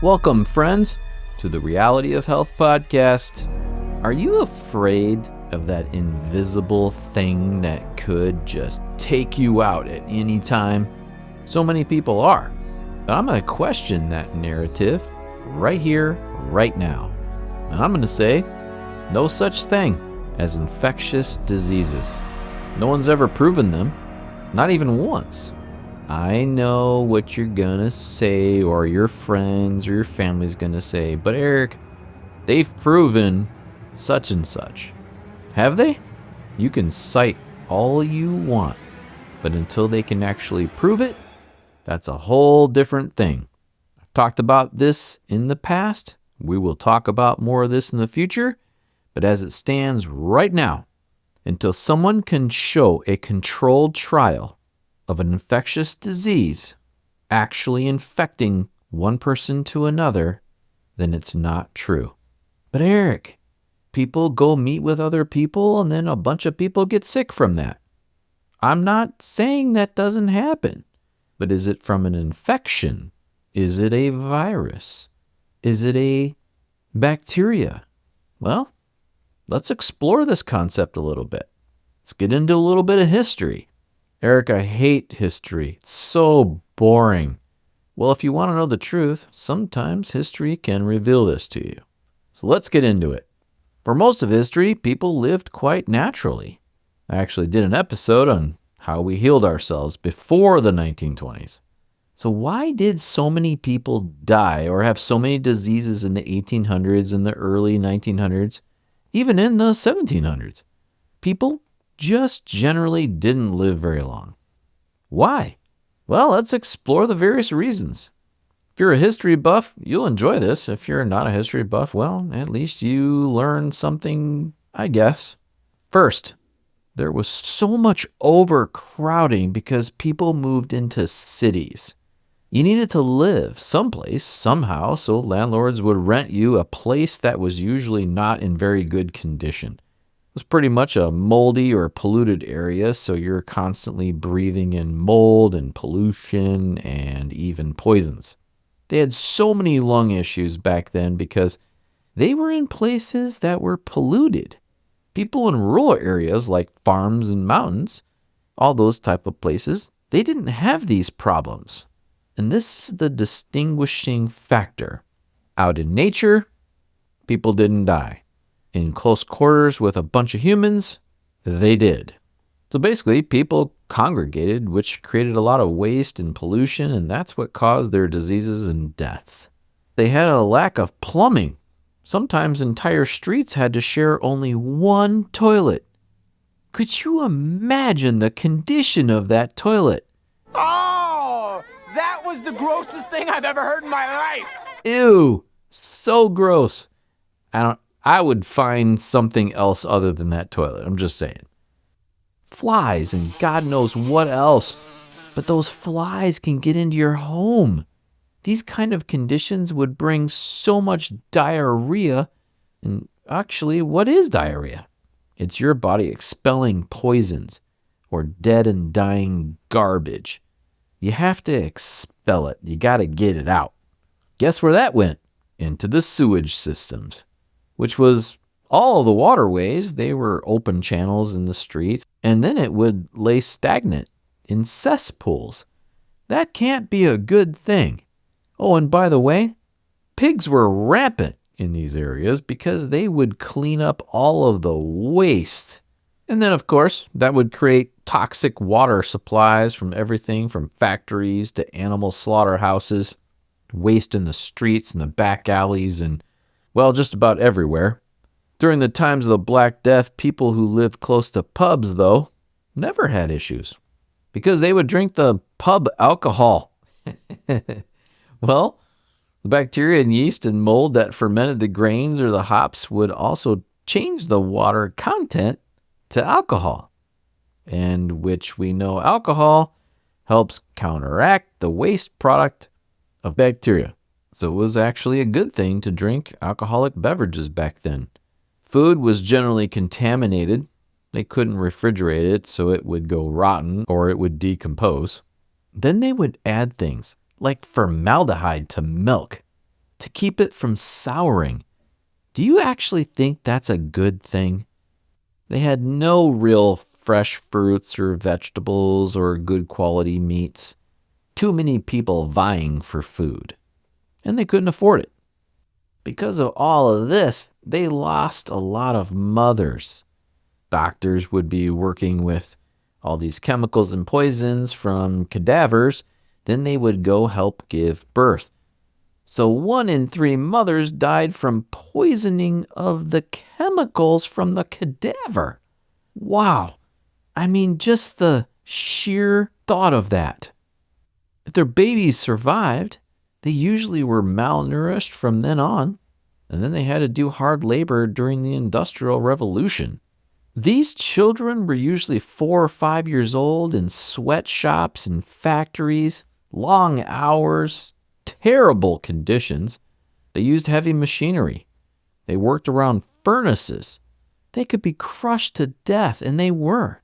Welcome, friends, to the Reality of Health podcast. Are you afraid of that invisible thing that could just take you out at any time? So many people are. But I'm going to question that narrative right here, right now. And I'm going to say, no such thing as infectious diseases. No one's ever proven them, not even once. I know what you're gonna say, or your friends or your family's gonna say, but Eric, they've proven such and such. Have they? You can cite all you want, but until they can actually prove it, that's a whole different thing. I've talked about this in the past. We will talk about more of this in the future, but as it stands right now, until someone can show a controlled trial of an infectious disease actually infecting one person to another, then it's not true. But Eric, people go meet with other people and then a bunch of people get sick from that. I'm not saying that doesn't happen, but is it from an infection? Is it a virus? Is it a bacteria? Well, let's explore this concept a little bit. Let's get into a little bit of history. Eric, I hate history. It's so boring. Well, if you want to know the truth, sometimes history can reveal this to you. So let's get into it. For most of history, people lived quite naturally. I actually did an episode on how we healed ourselves before the 1920s. So why did so many people die or have so many diseases in the 1800s and the early 1900s, even in the 1700s? People just generally didn't live very long. Why? Well, let's explore the various reasons. If you're a history buff, you'll enjoy this. If you're not a history buff, well, at least you learn something, I guess. First, there was so much overcrowding because people moved into cities. You needed to live someplace, somehow, so landlords would rent you a place that was usually not in very good condition. It was pretty much a moldy or polluted area, so you're constantly breathing in mold and pollution and even poisons. They had so many lung issues back then because they were in places that were polluted. People in rural areas like farms and mountains, all those type of places, they didn't have these problems. And this is the distinguishing factor. Out in nature, people didn't die. In close quarters with a bunch of humans, they did. So basically, people congregated, which created a lot of waste and pollution, and that's what caused their diseases and deaths. They had a lack of plumbing. Sometimes entire streets had to share only one toilet. Could you imagine the condition of that toilet? Oh, that was the grossest thing I've ever heard in my life. Ew, so gross. I would find something else other than that toilet. I'm just saying. Flies and God knows what else. But those flies can get into your home. These kind of conditions would bring so much diarrhea. And actually, what is diarrhea? It's your body expelling poisons or dead and dying garbage. You have to expel it. You got to get it out. Guess where that went? Into the sewage systems, which was all the waterways. They were open channels in the streets, and then it would lay stagnant in cesspools. That can't be a good thing. Oh, and by the way, pigs were rampant in these areas because they would clean up all of the waste. And then, of course, that would create toxic water supplies from everything from factories to animal slaughterhouses, waste in the streets and the back alleys and, well, just about everywhere. During the times of the Black Death, people who lived close to pubs, though, never had issues because they would drink the pub alcohol. Well, the bacteria and yeast and mold that fermented the grains or the hops would also change the water content to alcohol, and which we know alcohol helps counteract the waste product of bacteria. So it was actually a good thing to drink alcoholic beverages back then. Food was generally contaminated. They couldn't refrigerate it, so it would go rotten or it would decompose. Then they would add things like formaldehyde to milk. to keep it from souring. Do you actually think that's a good thing? They had no real fresh fruits or vegetables or good quality meats. Too many people vying for food. And they couldn't afford it. Because of all of this, they lost a lot of mothers. Doctors would be working with all these chemicals and poisons from cadavers. Then they would go help give birth. So 1 in 3 mothers died from poisoning of the chemicals from the cadaver. Wow. I mean, just the sheer thought of that. If their babies survived, they usually were malnourished from then on, and then they had to do hard labor during the Industrial Revolution. These children were usually 4 or 5 years old in sweatshops and factories, long hours, terrible conditions. They used heavy machinery. They worked around furnaces. They could be crushed to death, and they were.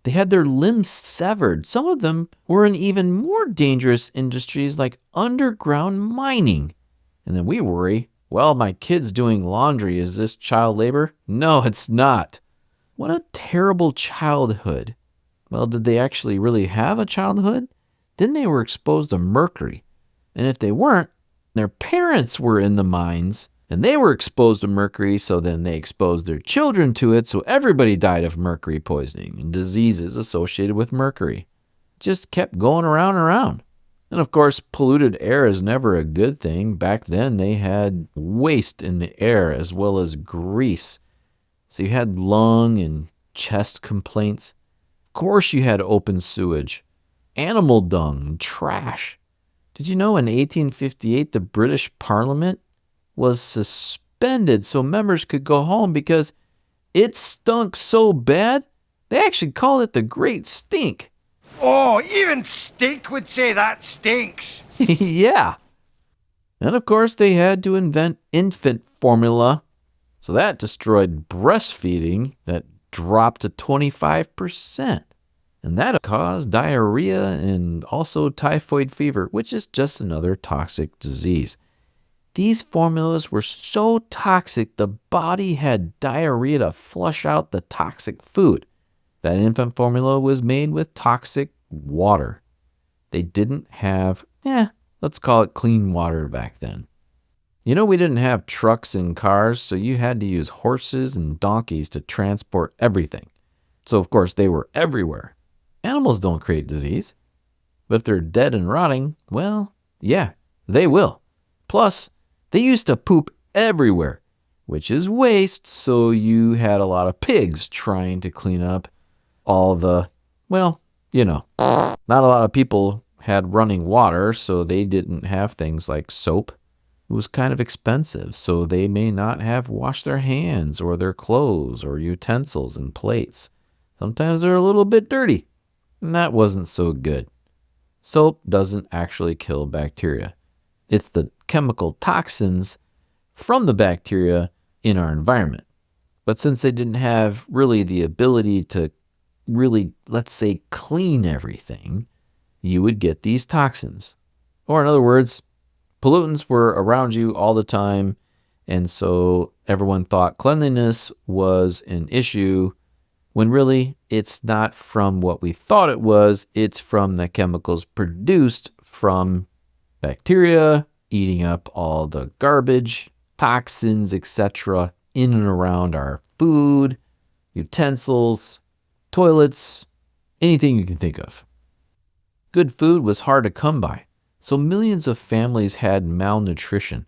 They had their limbs severed. Some of them were in even more dangerous industries like underground mining. And then we worry, well, my kid's doing laundry. Is this child labor? No, it's not. What a terrible childhood. Well, did they actually really have a childhood? Then they were exposed to mercury. And if they weren't, their parents were in the mines and they were exposed to mercury, so then they exposed their children to it, so everybody died of mercury poisoning and diseases associated with mercury. Just kept going around and around. And of course, polluted air is never a good thing. Back then, they had waste in the air as well as grease. So you had lung and chest complaints. Of course, you had open sewage, animal dung, and trash. Did you know in 1858 the British Parliament was suspended so members could go home because it stunk so bad, they actually called it the Great Stink. Oh, even Stink would say that stinks. Yeah. And of course, they had to invent infant formula. So that destroyed breastfeeding. That dropped to 25%. And that caused diarrhea and also typhoid fever, which is just another toxic disease. These formulas were so toxic, the body had diarrhea to flush out the toxic food. That infant formula was made with toxic water. They didn't have, let's call it clean water back then. You know, we didn't have trucks and cars, so you had to use horses and donkeys to transport everything. So, of course, they were everywhere. Animals don't create disease. But if they're dead and rotting, well, yeah, they will. Plus, they used to poop everywhere, which is waste, so you had a lot of pigs trying to clean up all the, well, you know, not a lot of people had running water, so they didn't have things like soap. It was kind of expensive, so they may not have washed their hands or their clothes or utensils and plates. Sometimes they're a little bit dirty, and that wasn't so good. Soap doesn't actually kill bacteria. It's the chemical toxins from the bacteria in our environment. But since they didn't have really the ability to really, let's say, clean everything, you would get these toxins. Or in other words, pollutants were around you all the time, and so everyone thought cleanliness was an issue, when really it's not from what we thought it was. It's from the chemicals produced from bacteria eating up all the garbage, toxins, etc. in and around our food, utensils, toilets, anything you can think of. Good food was hard to come by, so millions of families had malnutrition.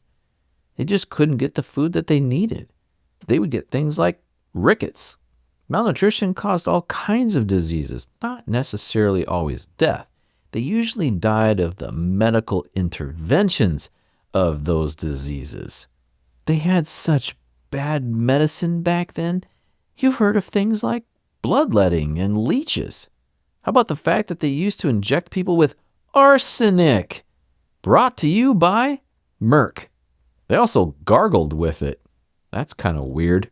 They just couldn't get the food that they needed. They would get things like rickets. Malnutrition caused all kinds of diseases, not necessarily always death. They usually died of the medical interventions of those diseases. They had such bad medicine back then. You've heard of things like bloodletting and leeches. How about the fact that they used to inject people with arsenic? Brought to you by Merck. They also gargled with it. That's kind of weird.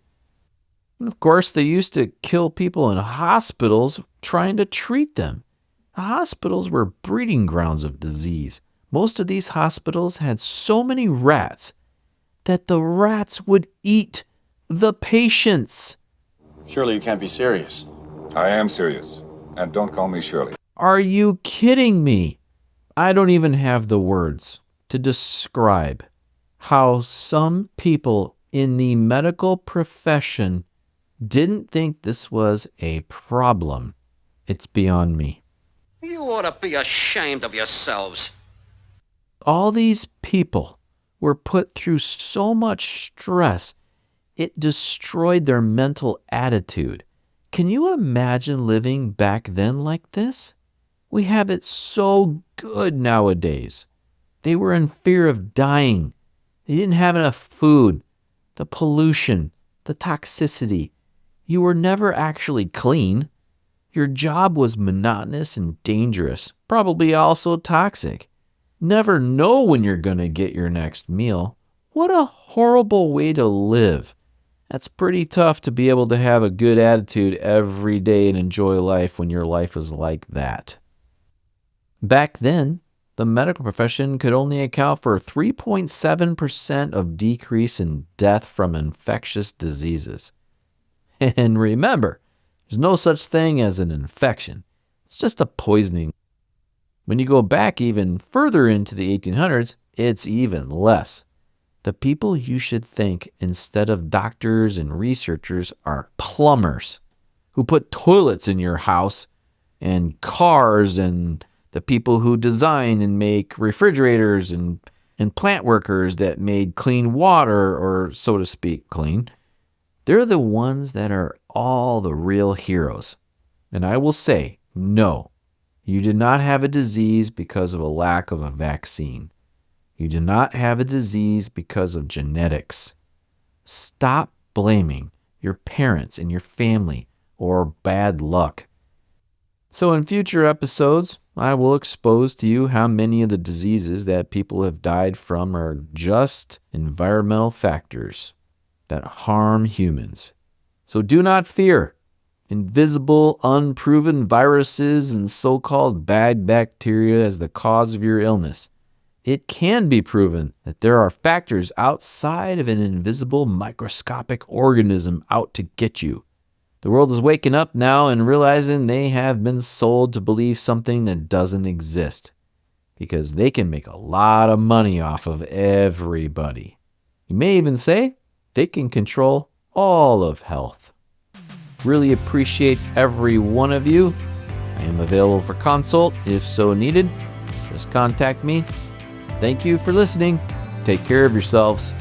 And of course, they used to kill people in hospitals trying to treat them. The hospitals were breeding grounds of disease. Most of these hospitals had so many rats that the rats would eat the patients. Surely you can't be serious. I am serious. And don't call me Shirley. Are you kidding me? I don't even have the words to describe how some people in the medical profession didn't think this was a problem. It's beyond me. You ought to be ashamed of yourselves. All these people were put through so much stress, it destroyed their mental attitude. Can you imagine living back then like this? We have it so good nowadays. They were in fear of dying. They didn't have enough food. The pollution, the toxicity. You were never actually clean. Your job was monotonous and dangerous, probably also toxic. Never know when you're going to get your next meal. What a horrible way to live. That's pretty tough to be able to have a good attitude every day and enjoy life when your life is like that. Back then, the medical profession could only account for 3.7% of decrease in death from infectious diseases. And remember, there's no such thing as an infection. It's just a poisoning. When you go back even further into the 1800s, it's even less. The people you should think instead of doctors and researchers are plumbers who put toilets in your house, and cars, and the people who design and make refrigerators, and plant workers that made clean water, or so to speak, clean. They're the ones that are all the real heroes. And I will say, no, you did not have a disease because of a lack of a vaccine. You do not have a disease because of genetics. Stop blaming your parents and your family or bad luck. So in future episodes, I will expose to you how many of the diseases that people have died from are just environmental factors that harm humans. So do not fear invisible, unproven viruses and so-called bad bacteria as the cause of your illness. It can be proven that there are factors outside of an invisible microscopic organism out to get you. The world is waking up now and realizing they have been sold to believe something that doesn't exist, because they can make a lot of money off of everybody. You may even say they can control all of health. Really appreciate every one of you. I am available for consult if so needed. Just contact me. Thank you for listening. Take care of yourselves.